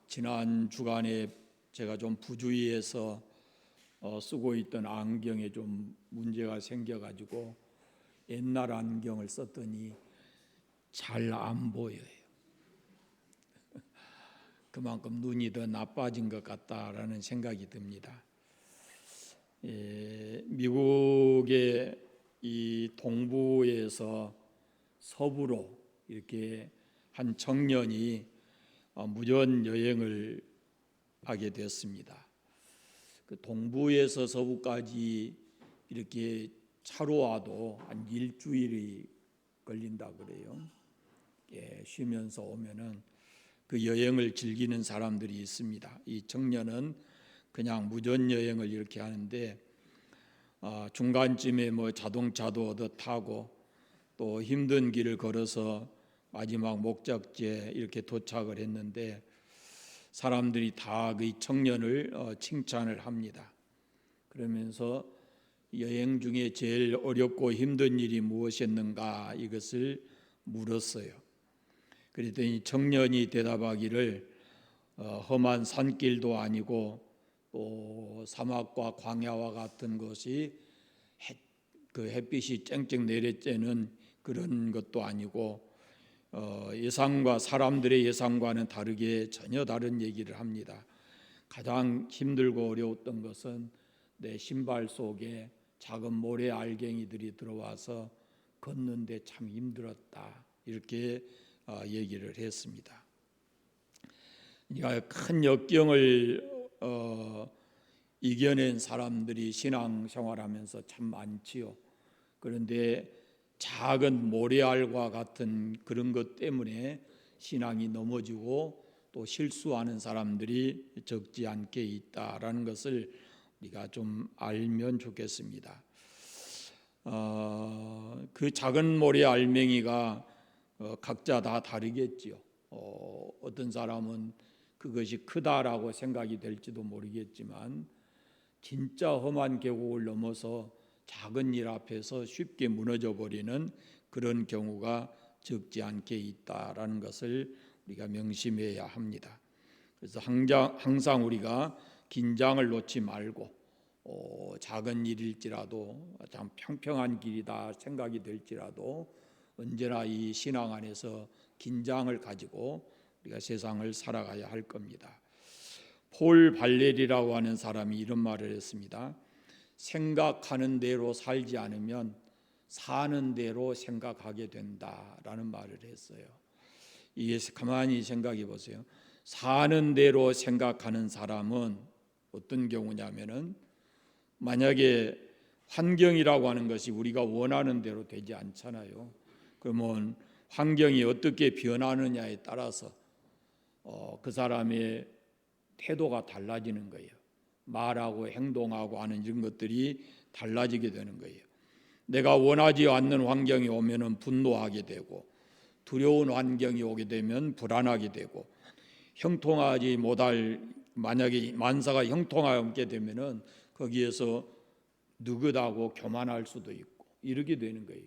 지난 주간에 제가 좀 부주의해서 쓰고 있던 안경에 좀 문제가 생겨가지고 옛날 안경을 썼더니 잘 안 보여요. 그만큼 눈이 더 나빠진 것 같다라는 생각이 듭니다. 미국의 이 동부에서 서부로 이렇게 한 청년이 무전 여행을 하게 되었습니다. 그 동부에서 서부까지 이렇게 차로 와도 한 일주일이 걸린다 그래요. 쉬면서 오면은 그 여행을 즐기는 사람들이 있습니다. 이 청년은 그냥 무전 여행을 이렇게 하는데 중간쯤에 뭐 자동차도 얻어 타고 또 힘든 길을 걸어서 마지막 목적지에 이렇게 도착을 했는데 사람들이 다 그 청년을 칭찬을 합니다. 그러면서 여행 중에 제일 어렵고 힘든 일이 무엇이었는가 이것을 물었어요. 그랬더니 청년이 대답하기를 험한 산길도 아니고 또 사막과 광야와 같은 곳이 그 햇빛이 쨍쨍 내릴 때는 그런 것도 아니고 예상과 사람들의 예상과는 다르게 전혀 다른 얘기를 합니다. 가장 힘들고 어려웠던 것은 내 신발 속에 작은 모래 알갱이들이 들어와서 걷는데 참 힘들었다. 이렇게 얘기를 했습니다. 그러니까 큰 역경을 이겨낸 사람들이 신앙생활하면서 참 많지요. 그런데 작은 모래알과 같은 그런 것 때문에 신앙이 넘어지고 또 실수하는 사람들이 적지 않게 있다라는 것을 우리가 좀 알면 좋겠습니다. 그 작은 모래 알맹이가 각자 다 다르겠지요. 어떤 사람은 그것이 크다라고 생각이 될지도 모르겠지만 진짜 험한 계곡을 넘어서 작은 일 앞에서 쉽게 무너져 버리는 그런 경우가 적지 않게 있다라는 것을 우리가 명심해야 합니다. 그래서 항상 우리가 긴장을 놓지 말고 작은 일일지라도 참 평평한 길이다 생각이 될지라도 언제나 이 신앙 안에서 긴장을 가지고 우리가 세상을 살아가야 할 겁니다. 폴 발레리라고 하는 사람이 이런 말을 했습니다. 생각하는 대로 살지 않으면 사는 대로 생각하게 된다라는 말을 했어요. 이게 가만히 생각해 보세요. 사는 대로 생각하는 사람은 어떤 경우냐면은 만약에 환경이라고 하는 것이 우리가 원하는 대로 되지 않잖아요. 그러면 환경이 어떻게 변하느냐에 따라서 그 사람의 태도가 달라지는 거예요. 말하고 행동하고 하는 이런 것들이 달라지게 되는 거예요. 내가 원하지 않는 환경이 오면은 분노하게 되고 두려운 환경이 오게 되면 불안하게 되고 형통하지 못할 만약에 만사가 형통하게 되면은 거기에서 느긋하고 교만할 수도 있고 이렇게 되는 거예요.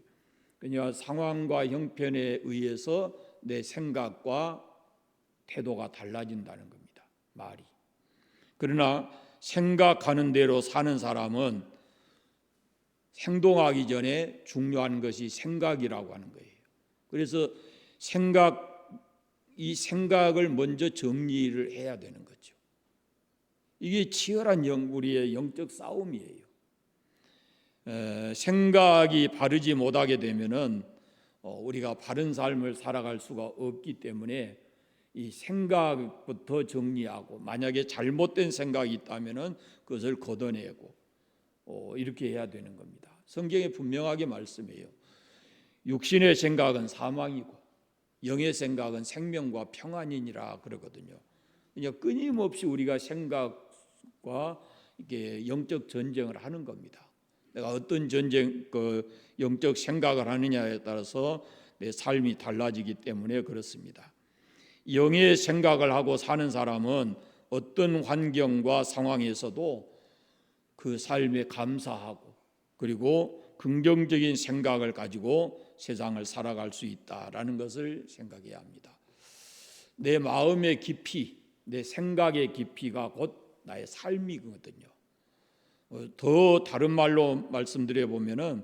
그러니까 상황과 형편에 의해서 내 생각과 태도가 달라진다는 겁니다. 말이. 그러나 생각하는 대로 사는 사람은 행동하기 전에 중요한 것이 생각이라고 하는 거예요. 그래서 이 생각을 먼저 정리를 해야 되는 거죠. 이게 치열한 우리의 영적 싸움이에요. 생각이 바르지 못하게 되면은 우리가 바른 삶을 살아갈 수가 없기 때문에 이 생각부터 정리하고 만약에 잘못된 생각이 있다면은 그것을 걷어내고 이렇게 해야 되는 겁니다. 성경에 분명하게 말씀해요. 육신의 생각은 사망이고 영의 생각은 생명과 평안이니라 그러거든요. 그러니까 끊임없이 우리가 생각과 이게 영적 전쟁을 하는 겁니다. 내가 어떤 영적 생각을 하느냐에 따라서 내 삶이 달라지기 때문에 그렇습니다. 영의 생각을 하고 사는 사람은 어떤 환경과 상황에서도 그 삶에 감사하고 그리고 긍정적인 생각을 가지고 세상을 살아갈 수 있다라는 것을 생각해야 합니다. 내 마음의 깊이 내 생각의 깊이가 곧 나의 삶이거든요. 더 다른 말로 말씀드려 보면은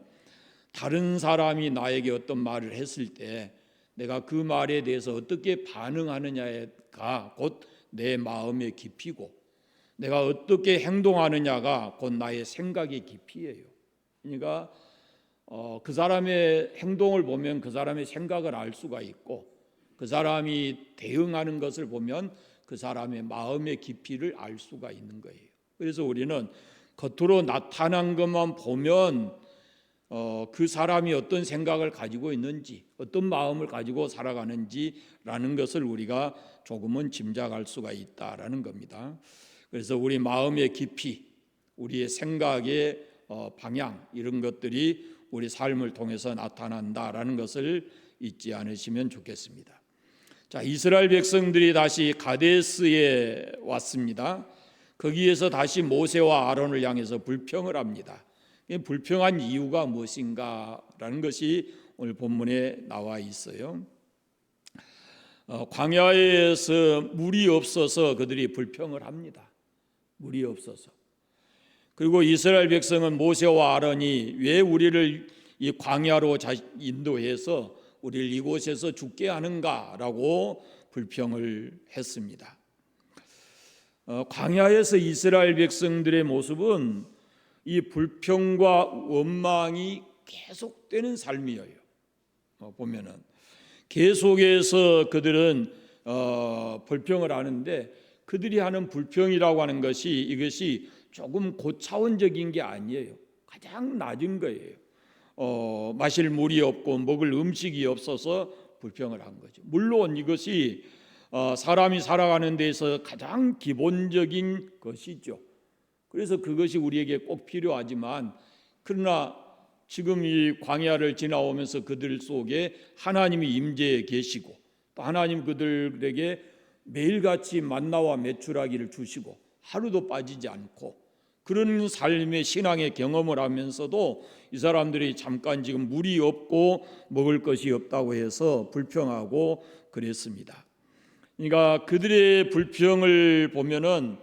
다른 사람이 나에게 어떤 말을 했을 때 내가 그 말에 대해서 어떻게 반응하느냐가 곧 내 마음의 깊이고, 내가 어떻게 행동하느냐가 곧 나의 생각의 깊이예요. 그러니까 그 사람의 행동을 보면 그 사람의 생각을 알 수가 있고, 그 사람이 대응하는 것을 보면 그 사람의 마음의 깊이를 알 수가 있는 거예요. 그래서 우리는 겉으로 나타난 것만 보면 그 사람이 어떤 생각을 가지고 있는지, 어떤 마음을 가지고 살아가는지라는 것을 우리가 조금은 짐작할 수가 있다라는 겁니다. 그래서 우리 마음의 깊이, 우리의 생각의 방향, 이런 것들이 우리 삶을 통해서 나타난다라는 것을 잊지 않으시면 좋겠습니다. 자, 이스라엘 백성들이 다시 가데스에 왔습니다. 거기에서 다시 모세와 아론을 향해서 불평을 합니다. 불평한 이유가 무엇인가라는 것이 오늘 본문에 나와 있어요. 광야에서 물이 없어서 그들이 불평을 합니다. 물이 없어서. 그리고 이스라엘 백성은 모세와 아론이 왜 우리를 이 광야로 인도해서 우리를 이곳에서 죽게 하는가라고 불평을 했습니다. 광야에서 이스라엘 백성들의 모습은 이 불평과 원망이 계속되는 삶이에요. 보면은 계속해서 그들은 불평을 하는데, 그들이 하는 불평이라고 하는 것이 이것이 조금 고차원적인 게 아니에요. 가장 낮은 거예요. 마실 물이 없고 먹을 음식이 없어서 불평을 한 거죠. 물론 이것이 사람이 살아가는 데서 가장 기본적인 것이죠. 그래서 그것이 우리에게 꼭 필요하지만, 그러나 지금 이 광야를 지나오면서 그들 속에 하나님이 임재해 계시고, 또 하나님 그들에게 매일같이 만나와 메추라기를 주시고 하루도 빠지지 않고, 그런 삶의 신앙의 경험을 하면서도 이 사람들이 잠깐 지금 물이 없고 먹을 것이 없다고 해서 불평하고 그랬습니다. 그러니까 그들의 불평을 보면은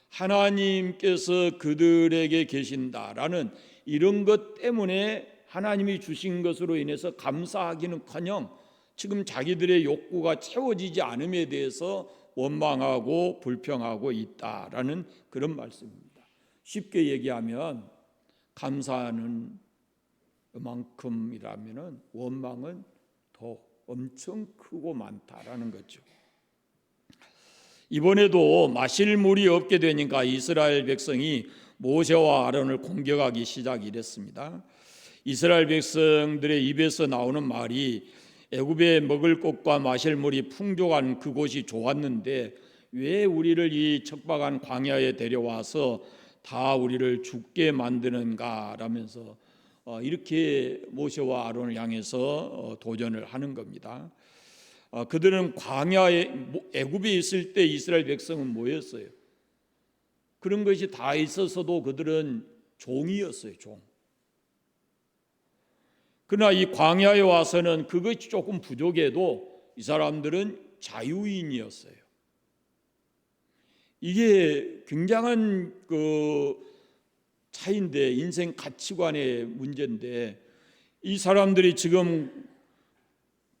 하나님께서 그들에게 계신다라는 이런 것 때문에 하나님이 주신 것으로 인해서 감사하기는커녕 지금 자기들의 욕구가 채워지지 않음에 대해서 원망하고 불평하고 있다라는 그런 말씀입니다. 쉽게 얘기하면 감사하는 만큼이라면 원망은 더 엄청 크고 많다라는 거죠. 이번에도 마실 물이 없게 되니까 이스라엘 백성이 모세와 아론을 공격하기 시작했습니다. 이스라엘 백성들의 입에서 나오는 말이 애굽에 먹을 것과 마실 물이 풍족한 그곳이 좋았는데 왜 우리를 이 척박한 광야에 데려와서 다 우리를 죽게 만드는가라면서 이렇게 모세와 아론을 향해서 도전을 하는 겁니다. 그들은 광야에 애굽에 있을 때 이스라엘 백성은 뭐였어요? 그런 것이 다 있었어도 그들은 종이었어요. 종. 그러나 이 광야에 와서는 그것이 조금 부족해도 이 사람들은 자유인이었어요. 이게 굉장한 차이인데, 인생 가치관의 문제인데, 이 사람들이 지금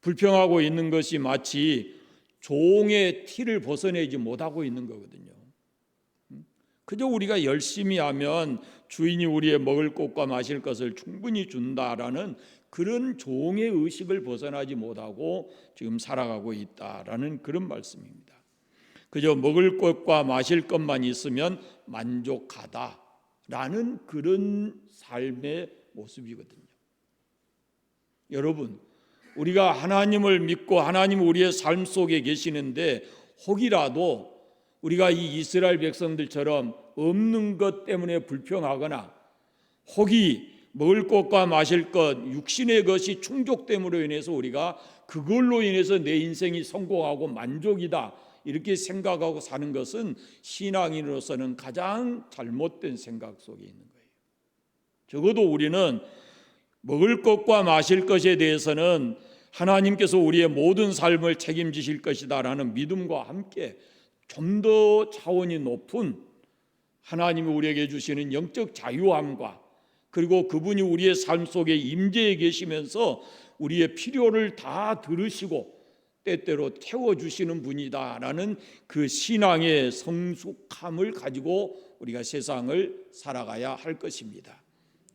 불평하고 있는 것이 마치 종의 티를 벗어내지 못하고 있는 거거든요. 그저 우리가 열심히 하면 주인이 우리의 먹을 것과 마실 것을 충분히 준다라는 그런 종의 의식을 벗어나지 못하고 지금 살아가고 있다라는 그런 말씀입니다. 그저 먹을 것과 마실 것만 있으면 만족하다라는 그런 삶의 모습이거든요. 여러분, 우리가 하나님을 믿고 하나님 우리의 삶 속에 계시는데 혹이라도 우리가 이 이스라엘 백성들처럼 없는 것 때문에 불평하거나, 혹이 먹을 것과 마실 것, 육신의 것이 충족됨으로 인해서 우리가 그걸로 인해서 내 인생이 성공하고 만족이다 이렇게 생각하고 사는 것은 신앙인으로서는 가장 잘못된 생각 속에 있는 거예요. 적어도 우리는 먹을 것과 마실 것에 대해서는 하나님께서 우리의 모든 삶을 책임지실 것이다라는 믿음과 함께 좀 더 차원이 높은 하나님이 우리에게 주시는 영적 자유함과 그리고 그분이 우리의 삶 속에 임재해 계시면서 우리의 필요를 다 들으시고 때때로 태워주시는 분이다라는 그 신앙의 성숙함을 가지고 우리가 세상을 살아가야 할 것입니다.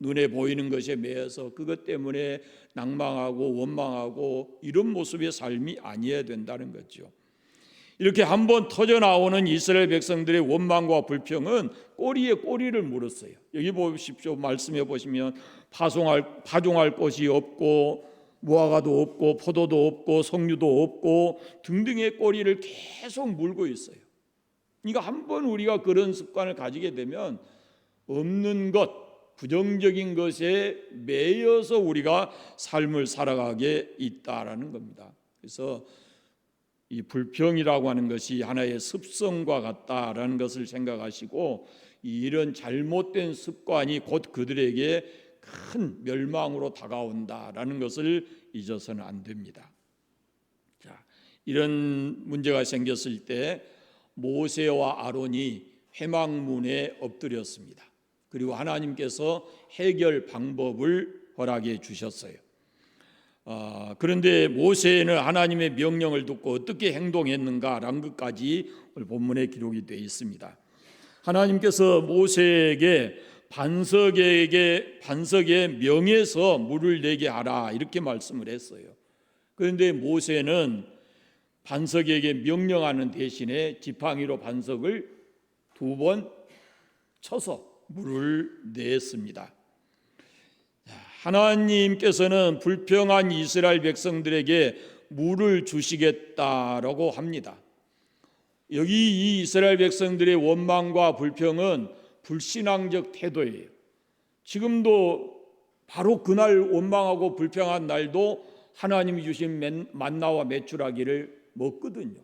눈에 보이는 것에 매여서 그것 때문에 낭망하고 원망하고 이런 모습의 삶이 아니어야 된다는 거죠. 이렇게 한번 터져나오는 이스라엘 백성들의 원망과 불평은 꼬리에 꼬리를 물었어요. 여기 보십시오. 말씀해 보시면 파종할 곳이 없고 무화과도 없고 포도도 없고 석류도 없고 등등의 꼬리를 계속 물고 있어요. 그러니까 한번 우리가 그런 습관을 가지게 되면 없는 것, 부정적인 것에 매여서 우리가 삶을 살아가게 있다라는 겁니다. 그래서 이 불평이라고 하는 것이 하나의 습성과 같다라는 것을 생각하시고 이런 잘못된 습관이 곧 그들에게 큰 멸망으로 다가온다라는 것을 잊어서는 안 됩니다. 자, 이런 문제가 생겼을 때 모세와 아론이 회막문에 엎드렸습니다. 그리고 하나님께서 해결 방법을 허락해 주셨어요. 그런데 모세는 하나님의 명령을 듣고 어떻게 행동했는가라는 것까지 오늘 본문에 기록이 되어 있습니다. 하나님께서 모세에게 반석에 명해서 물을 내게 하라 이렇게 말씀을 했어요. 그런데 모세는 반석에게 명령하는 대신에 지팡이로 반석을 2번 쳐서 물을 냈습니다. 하나님께서는 불평한 이스라엘 백성들에게 물을 주시겠다라고 합니다. 여기 이 이스라엘 백성들의 원망과 불평은 불신앙적 태도예요. 지금도 바로 그날 원망하고 불평한 날도 하나님이 주신 만나와 메추라기를 먹거든요.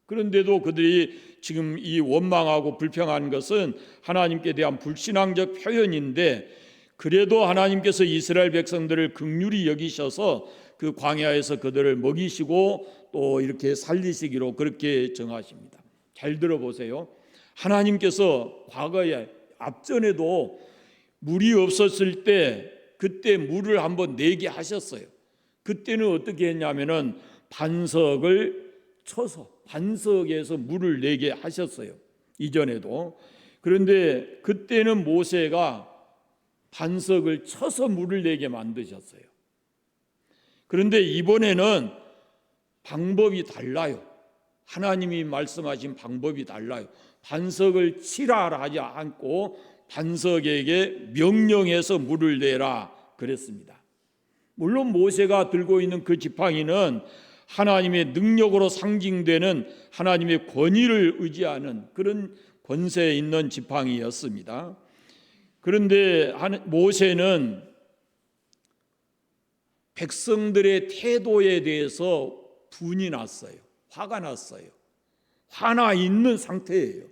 그런데도 그들이 지금 이 원망하고 불평한 것은 하나님께 대한 불신앙적 표현인데 그래도 하나님께서 이스라엘 백성들을 긍휼히 여기셔서 그 광야에서 그들을 먹이시고 또 이렇게 살리시기로 그렇게 정하십니다. 잘 들어보세요. 하나님께서 과거에 앞전에도 물이 없었을 때 그때 물을 한번 내게 하셨어요. 그때는 어떻게 했냐면은 반석을 쳐서 반석에서 물을 내게 하셨어요. 이전에도. 그런데 그때는 모세가 반석을 쳐서 물을 내게 만드셨어요. 그런데 이번에는 방법이 달라요. 하나님이 말씀하신 방법이 달라요. 반석을 치라 하지 않고 반석에게 명령해서 물을 내라 그랬습니다. 물론 모세가 들고 있는 그 지팡이는 하나님의 능력으로 상징되는 하나님의 권위를 의지하는 그런 권세 있는 지팡이였습니다. 그런데 모세는 백성들의 태도에 대해서 분이 났어요. 화가 났어요. 화나 있는 상태예요.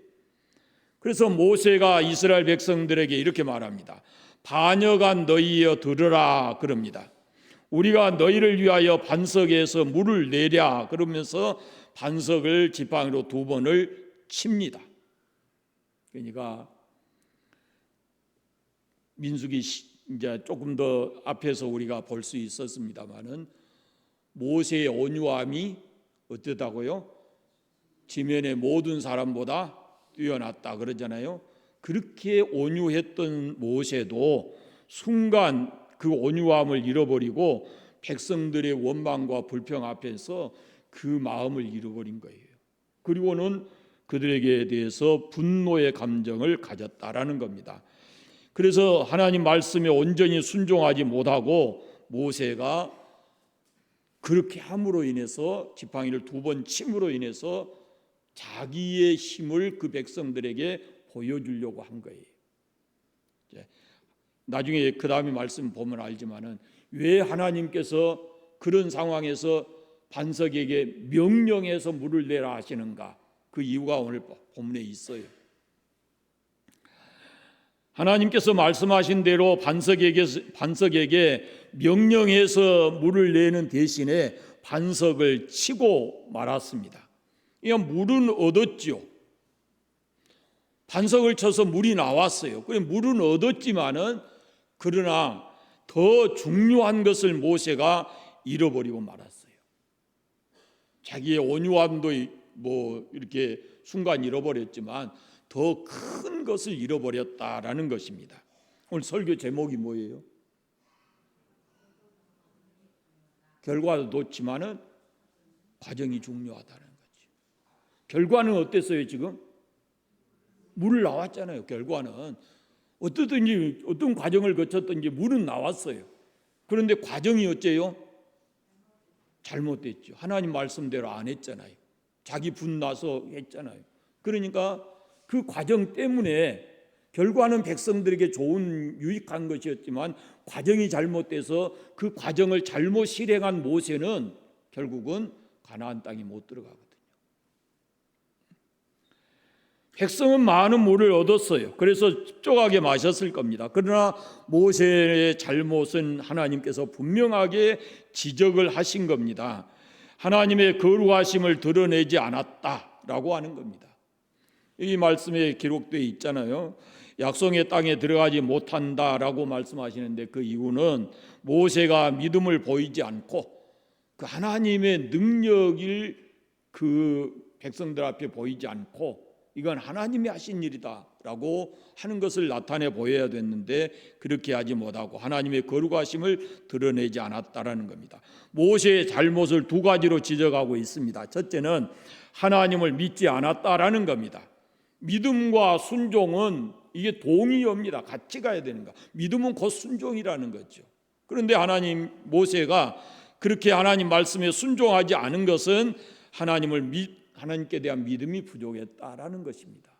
그래서 모세가 이스라엘 백성들에게 이렇게 말합니다. 반역한 너희여 들으라 그럽니다. 우리가 너희를 위하여 반석에서 물을 내랴 그러면서 반석을 지팡이로 2번을 칩니다. 그러니까 민수기 이제 조금 더 앞에서 우리가 볼 수 있었습니다만은 모세의 온유함이 어떻다고요? 지면의 모든 사람보다 뛰어났다 그러잖아요. 그렇게 온유했던 모세도 순간 그 온유함을 잃어버리고 백성들의 원망과 불평 앞에서 그 마음을 잃어버린 거예요. 그리고는 그들에게 대해서 분노의 감정을 가졌다라는 겁니다. 그래서 하나님 말씀에 온전히 순종하지 못하고 모세가 그렇게 함으로 인해서 지팡이를 2번 침으로 인해서 자기의 힘을 그 백성들에게 보여주려고 한 거예요. 나중에 그 다음에 말씀 보면 알지만은 왜 하나님께서 그런 상황에서 반석에게 명령해서 물을 내라 하시는가? 그 이유가 오늘 본문에 있어요. 하나님께서 말씀하신 대로 반석에게 명령해서 물을 내는 대신에 반석을 치고 말았습니다. 그냥 물은 얻었지요. 반석을 쳐서 물이 나왔어요. 그래 물은 얻었지만은 그러나 더 중요한 것을 모세가 잃어버리고 말았어요. 자기의 온유함도 뭐 이렇게 순간 잃어버렸지만 더 큰 것을 잃어버렸다라는 것입니다. 오늘 설교 제목이 뭐예요? 결과도 좋지만은 과정이 중요하다는 거지. 결과는 어땠어요 지금? 물 나왔잖아요. 결과는 어떻든지 어떤 과정을 거쳤든지 물은 나왔어요. 그런데 과정이 어째요? 잘못됐죠. 하나님 말씀대로 안 했잖아요. 자기 분나서 했잖아요. 그러니까 그 과정 때문에 결과는 백성들에게 좋은 유익한 것이었지만 과정이 잘못돼서 그 과정을 잘못 실행한 모세는 결국은 가나안 땅에 못 들어가거든요. 백성은 많은 물을 얻었어요. 그래서 흡족하게 마셨을 겁니다. 그러나 모세의 잘못은 하나님께서 분명하게 지적을 하신 겁니다. 하나님의 거룩하심을 드러내지 않았다라고 하는 겁니다. 이 말씀에 기록되어 있잖아요. 약속의 땅에 들어가지 못한다라고 말씀하시는데 그 이유는 모세가 믿음을 보이지 않고 그 하나님의 능력을 그 백성들 앞에 보이지 않고 이건 하나님이 하신 일이다라고 하는 것을 나타내 보여야 됐는데 그렇게 하지 못하고 하나님의 거룩하심을 드러내지 않았다라는 겁니다. 모세의 잘못을 두 가지로 지적하고 있습니다. 첫째는 하나님을 믿지 않았다라는 겁니다. 믿음과 순종은 이게 동의어입니다. 같이 가야 되는 거. 믿음은 곧 순종이라는 거죠. 그런데 모세가 그렇게 하나님 말씀에 순종하지 않은 것은 하나님께 대한 믿음이 부족했다라는 것입니다.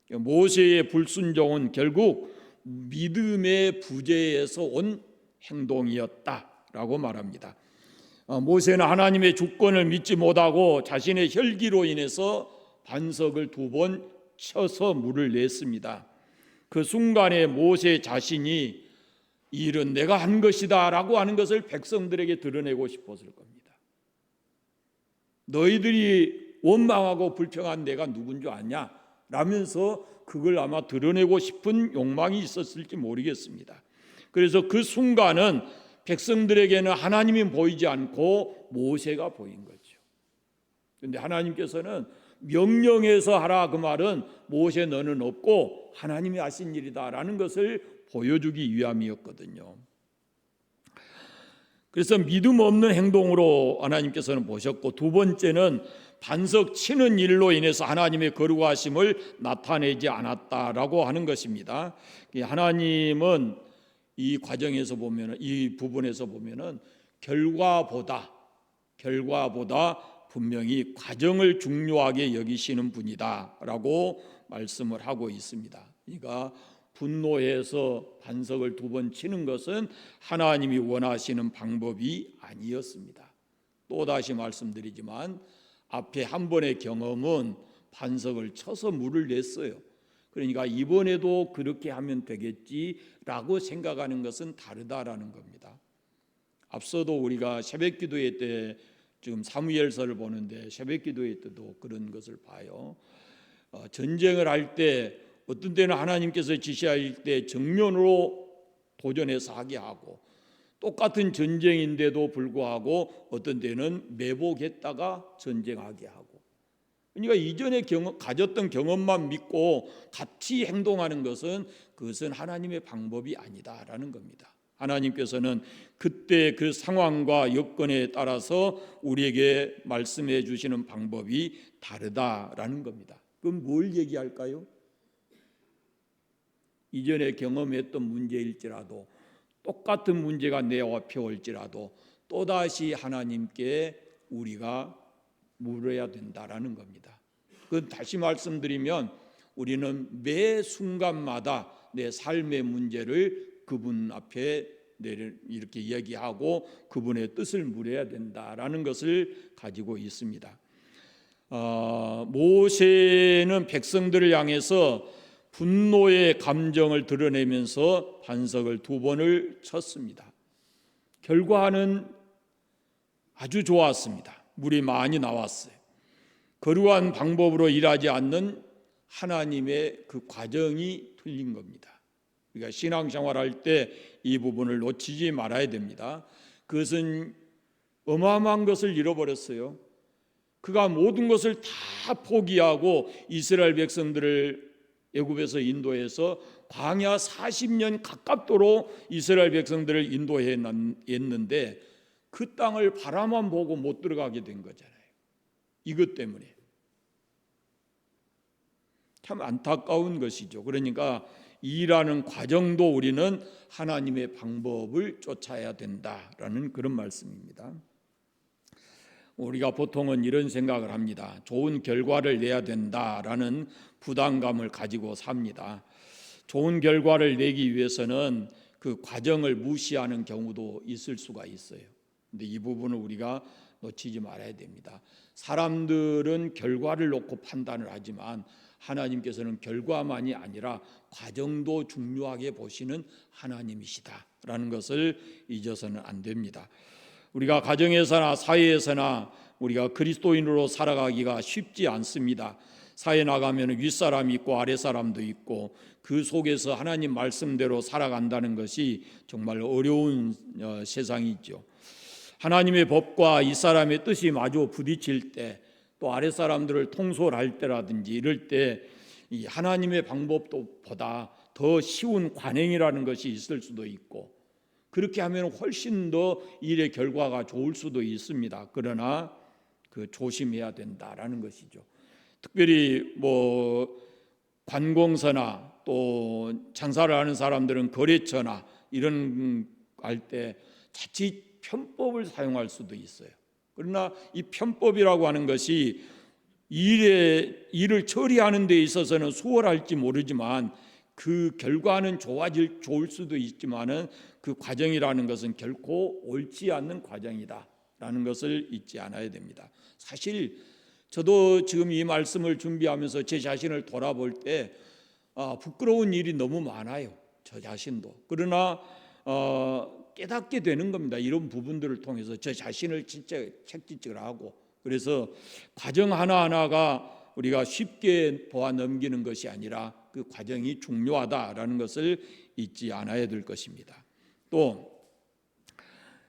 모세의 불순종은 결국 믿음의 부재에서 온 행동이었다라고 말합니다. 모세는 하나님의 주권을 믿지 못하고 자신의 혈기로 인해서 반석을 2번 쳐서 물을 냈습니다. 그 순간에 모세 자신이 이 일은 내가 한 것이다 라고 하는 것을 백성들에게 드러내고 싶었을 겁니다. 너희들이 원망하고 불평한 내가 누군 줄 아냐? 라면서 그걸 아마 드러내고 싶은 욕망이 있었을지 모르겠습니다. 그래서 그 순간은 백성들에게는 하나님이 보이지 않고 모세가 보인 거죠. 그런데 하나님께서는 명령해서 하라 그 말은 모세 너는 없고 하나님이 하신 일이다라는 것을 보여주기 위함이었거든요. 그래서 믿음 없는 행동으로 하나님께서는 보셨고 두 번째는 반석 치는 일로 인해서 하나님의 거룩하심을 나타내지 않았다라고 하는 것입니다. 하나님은 이 과정에서 보면 이 부분에서 보면은 결과보다 분명히 과정을 중요하게 여기시는 분이다라고 말씀을 하고 있습니다. 그러니까 분노해서 반석을 2번 치는 것은 하나님이 원하시는 방법이 아니었습니다. 또다시 말씀드리지만 앞에 한 번의 경험은 반석을 쳐서 물을 냈어요. 그러니까 이번에도 그렇게 하면 되겠지라고 생각하는 것은 다르다라는 겁니다. 앞서도 우리가 새벽기도회 때 지금 사무엘서를 보는데 새벽기도회 때도 그런 것을 봐요. 전쟁을 할 때 어떤 때는 하나님께서 지시할 때 정면으로 도전해서 하게 하고 똑같은 전쟁인데도 불구하고 어떤 때는 매복했다가 전쟁하게 하고 그러니까 이전에 가졌던 경험만 믿고 같이 행동하는 것은 그것은 하나님의 방법이 아니다라는 겁니다. 하나님께서는 그때 그 상황과 여건에 따라서 우리에게 말씀해 주시는 방법이 다르다라는 겁니다. 그럼 뭘 얘기할까요? 이전에 경험했던 문제일지라도 똑같은 문제가 내 앞에 올지라도 또다시 하나님께 우리가 물어야 된다라는 겁니다. 그 다시 말씀드리면 우리는 매 순간마다 내 삶의 문제를 그분 앞에 이렇게 이야기하고 그분의 뜻을 물어야 된다라는 것을 가지고 있습니다. 모세는 백성들을 향해서 분노의 감정을 드러내면서 반석을 2번을 쳤습니다. 결과는 아주 좋았습니다. 물이 많이 나왔어요. 거룩한 방법으로 일하지 않는 하나님의 그 과정이 틀린 겁니다. 우리가 신앙생활할 때 이 부분을 놓치지 말아야 됩니다. 그것은 어마어마한 것을 잃어버렸어요. 그가 모든 것을 다 포기하고 이스라엘 백성들을 애굽에서 인도해서 광야 40년 가깝도록 이스라엘 백성들을 인도했는데 그 땅을 바라만 보고 못 들어가게 된 거잖아요. 이것 때문에. 참 안타까운 것이죠. 그러니까 일하는 과정도 우리는 하나님의 방법을 쫓아야 된다라는 그런 말씀입니다. 우리가 보통은 이런 생각을 합니다. 좋은 결과를 내야 된다라는 부담감을 가지고 삽니다. 좋은 결과를 내기 위해서는 그 과정을 무시하는 경우도 있을 수가 있어요. 근데 이 부분을 우리가 놓치지 말아야 됩니다. 사람들은 결과를 놓고 판단을 하지만 하나님께서는 결과만이 아니라 과정도 중요하게 보시는 하나님이시다라는 것을 잊어서는 안 됩니다. 우리가 가정에서나 사회에서나 우리가 그리스도인으로 살아가기가 쉽지 않습니다. 사회 나가면 윗사람이 있고 아랫사람도 있고 그 속에서 하나님 말씀대로 살아간다는 것이 정말 어려운 세상이죠. 하나님의 법과 이 사람의 뜻이 마주 부딪힐 때, 또 아랫사람들을 통솔할 때라든지 이럴 때 이 하나님의 방법보다 더 쉬운 관행이라는 것이 있을 수도 있고, 그렇게 하면 훨씬 더 일의 결과가 좋을 수도 있습니다. 그러나 그 조심해야 된다라는 것이죠. 특별히 관공서나 또 장사를 하는 사람들은 거래처나 이런 할 때 자칫 편법을 사용할 수도 있어요. 그러나 이 편법이라고 하는 것이 일을 처리하는 데 있어서는 수월할지 모르지만 그 결과는 좋을 수도 있지만은 그 과정이라는 것은 결코 옳지 않는 과정이다라는 것을 잊지 않아야 됩니다. 사실 저도 지금 이 말씀을 준비하면서 제 자신을 돌아볼 때 부끄러운 일이 너무 많아요. 저 자신도. 그러나 깨닫게 되는 겁니다. 이런 부분들을 통해서 저 자신을 진짜 책짓질 하고, 그래서 과정 하나하나가 우리가 쉽게 보아 넘기는 것이 아니라 그 과정이 중요하다라는 것을 잊지 않아야 될 것입니다. 또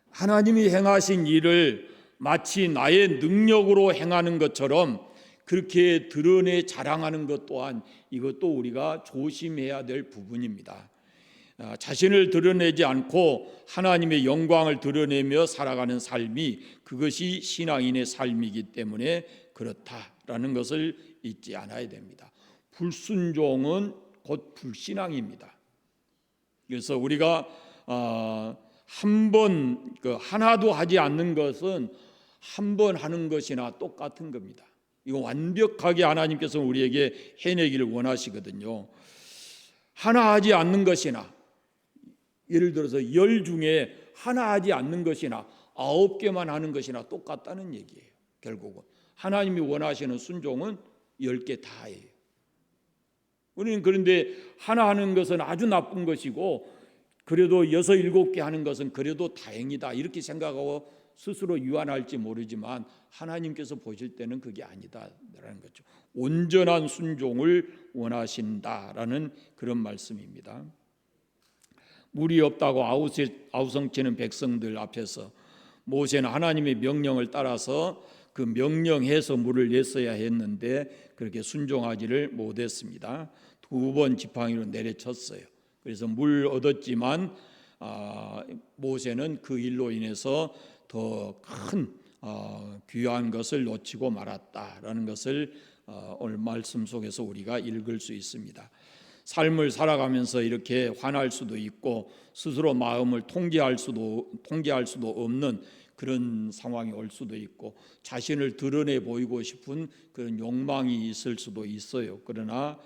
하나님이 행하신 일을 마치 나의 능력으로 행하는 것처럼 그렇게 드러내 자랑하는 것 또한 이것도 우리가 조심해야 될 부분입니다. 자신을 드러내지 않고 하나님의 영광을 드러내며 살아가는 삶이, 그것이 신앙인의 삶이기 때문에 그렇다라는 것을 잊지 않아야 됩니다. 불순종은 곧 불신앙입니다. 그래서 우리가 한번 하나도 하지 않는 것은 한 번 하는 것이나 똑같은 겁니다. 이거 완벽하게 하나님께서 우리에게 해내기를 원하시거든요. 하나 하지 않는 것이나, 예를 들어서 10 중에 하나 하지 않는 것이나 9개만 하는 것이나 똑같다는 얘기예요. 결국은 하나님이 원하시는 순종은 10개 다예요. 우리는 그런데 하나 하는 것은 아주 나쁜 것이고, 그래도 6, 7개 하는 것은 그래도 다행이다 이렇게 생각하고 스스로 유한할지 모르지만 하나님께서 보실 때는 그게 아니다라는 거죠. 온전한 순종을 원하신다라는 그런 말씀입니다. 물이 없다고 아우성치는 백성들 앞에서 모세는 하나님의 명령을 따라서 그 명령해서 물을 냈어야 했는데 그렇게 순종하지를 못했습니다. 2번 지팡이로 내려쳤어요. 그래서 물 얻었지만 모세는 그 일로 인해서 더 큰 귀한 것을 놓치고 말았다라는 것을 오늘 말씀 속에서 우리가 읽을 수 있습니다. 삶을 살아가면서 이렇게 화날 수도 있고 스스로 마음을 통제할 수도 없는 그런 상황이 올 수도 있고 자신을 드러내 보이고 싶은 그런 욕망이 있을 수도 있어요. 그러나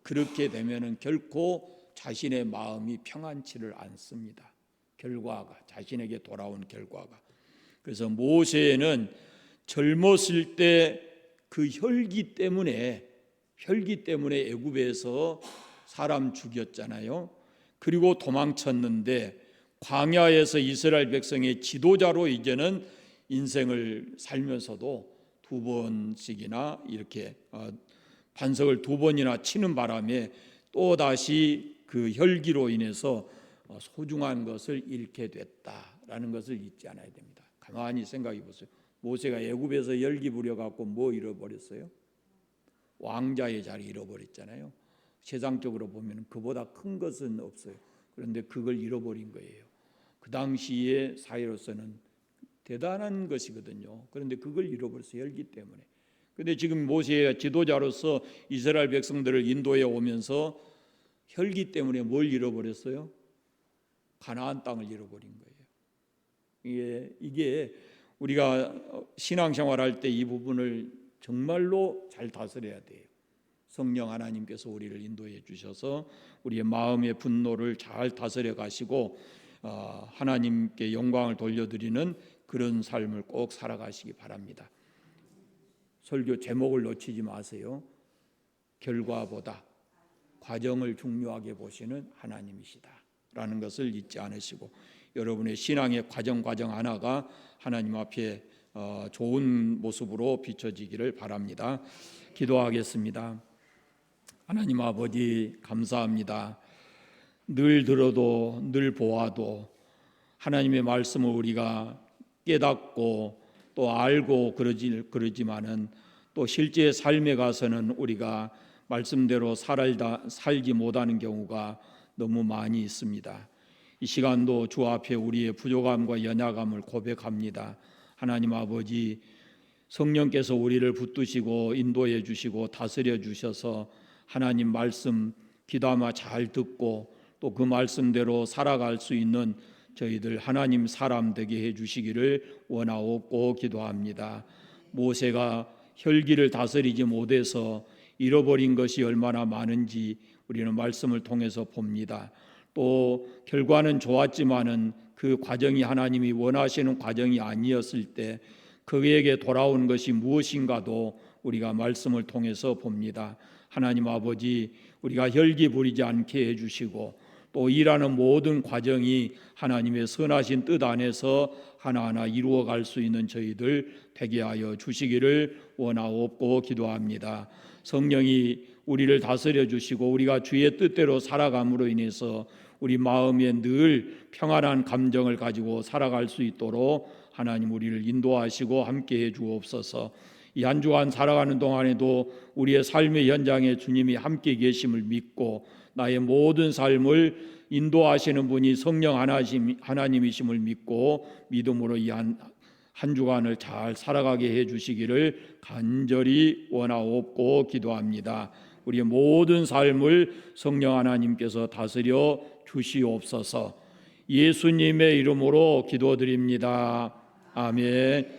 그렇게 되면은 결코 자신의 마음이 평안치를 않습니다. 결과가, 자신에게 돌아온 결과가. 그래서 모세는 젊었을 때 그 혈기 때문에 애굽에서 사람 죽였잖아요. 그리고 도망쳤는데 광야에서 이스라엘 백성의 지도자로 이제는 인생을 살면서도 두 번씩이나 이렇게 반석을 두 번이나 치는 바람에 또 다시 그 혈기로 인해서 소중한 것을 잃게 됐다라는 것을 잊지 않아야 됩니다. 가만히 생각해 보세요. 모세가 애굽에서 열기 부려갖고 뭐 잃어버렸어요? 왕자의 자리 잃어버렸잖아요. 세상적으로 보면 그보다 큰 것은 없어요. 그런데 그걸 잃어버린 거예요. 그 당시의 사회로서는 대단한 것이거든요. 그런데 그걸 잃어버렸어요. 열기 때문에. 그런데 지금 모세의 지도자로서 이스라엘 백성들을 인도해 오면서 혈기 때문에 뭘 잃어버렸어요? 가나안 땅을 잃어버린 거예요. 이게 우리가 신앙생활할 때 이 부분을 정말로 잘 다스려야 돼요. 성령 하나님께서 우리를 인도해 주셔서 우리의 마음의 분노를 잘 다스려 가시고 하나님께 영광을 돌려드리는 그런 삶을 꼭 살아가시기 바랍니다. 설교 제목을 놓치지 마세요. 결과보다 과정을 중요하게 보시는 하나님이시다 라는 것을 잊지 않으시고, 여러분의 신앙의 과정 하나가 하나님 앞에 좋은 모습으로 비춰지기를 바랍니다. 기도하겠습니다. 하나님 아버지, 감사합니다. 늘 들어도 늘 보아도 하나님의 말씀을 우리가 깨닫고 또 알고 그러지만은 또 실제 삶에 가서는 우리가 말씀대로 살지 못하는 경우가 너무 많이 있습니다. 이 시간도 주 앞에 우리의 부족함과 연약함을 고백합니다. 하나님 아버지, 성령께서 우리를 붙드시고 인도해 주시고 다스려 주셔서 하나님 말씀 귀담아 잘 듣고 또 그 말씀대로 살아갈 수 있는 저희들 하나님 사람 되게 해 주시기를 원하옵고 기도합니다. 모세가 혈기를 다스리지 못해서 잃어버린 것이 얼마나 많은지 우리는 말씀을 통해서 봅니다. 또 결과는 좋았지만은 그 과정이 하나님이 원하시는 과정이 아니었을 때 그에게 돌아온 것이 무엇인가도 우리가 말씀을 통해서 봅니다. 하나님 아버지, 우리가 혈기 부리지 않게 해주시고 또 일하는 모든 과정이 하나님의 선하신 뜻 안에서 하나하나 이루어갈 수 있는 저희들 되게 하여 주시기를 원하옵고 기도합니다. 성령이 우리를 다스려 주시고 우리가 주의 뜻대로 살아감으로 인해서 우리 마음에 늘 평안한 감정을 가지고 살아갈 수 있도록 하나님 우리를 인도하시고 함께해 주옵소서. 이 한 주간 살아가는 동안에도 우리의 삶의 현장에 주님이 함께 계심을 믿고 나의 모든 삶을 인도하시는 분이 성령 하나님이심을 믿고 믿음으로 이 한 주간을 잘 살아가게 해 주시기를 간절히 원하옵고 기도합니다. 우리의 모든 삶을 성령 하나님께서 다스려 주시옵소서. 예수님의 이름으로 기도드립니다. 아멘.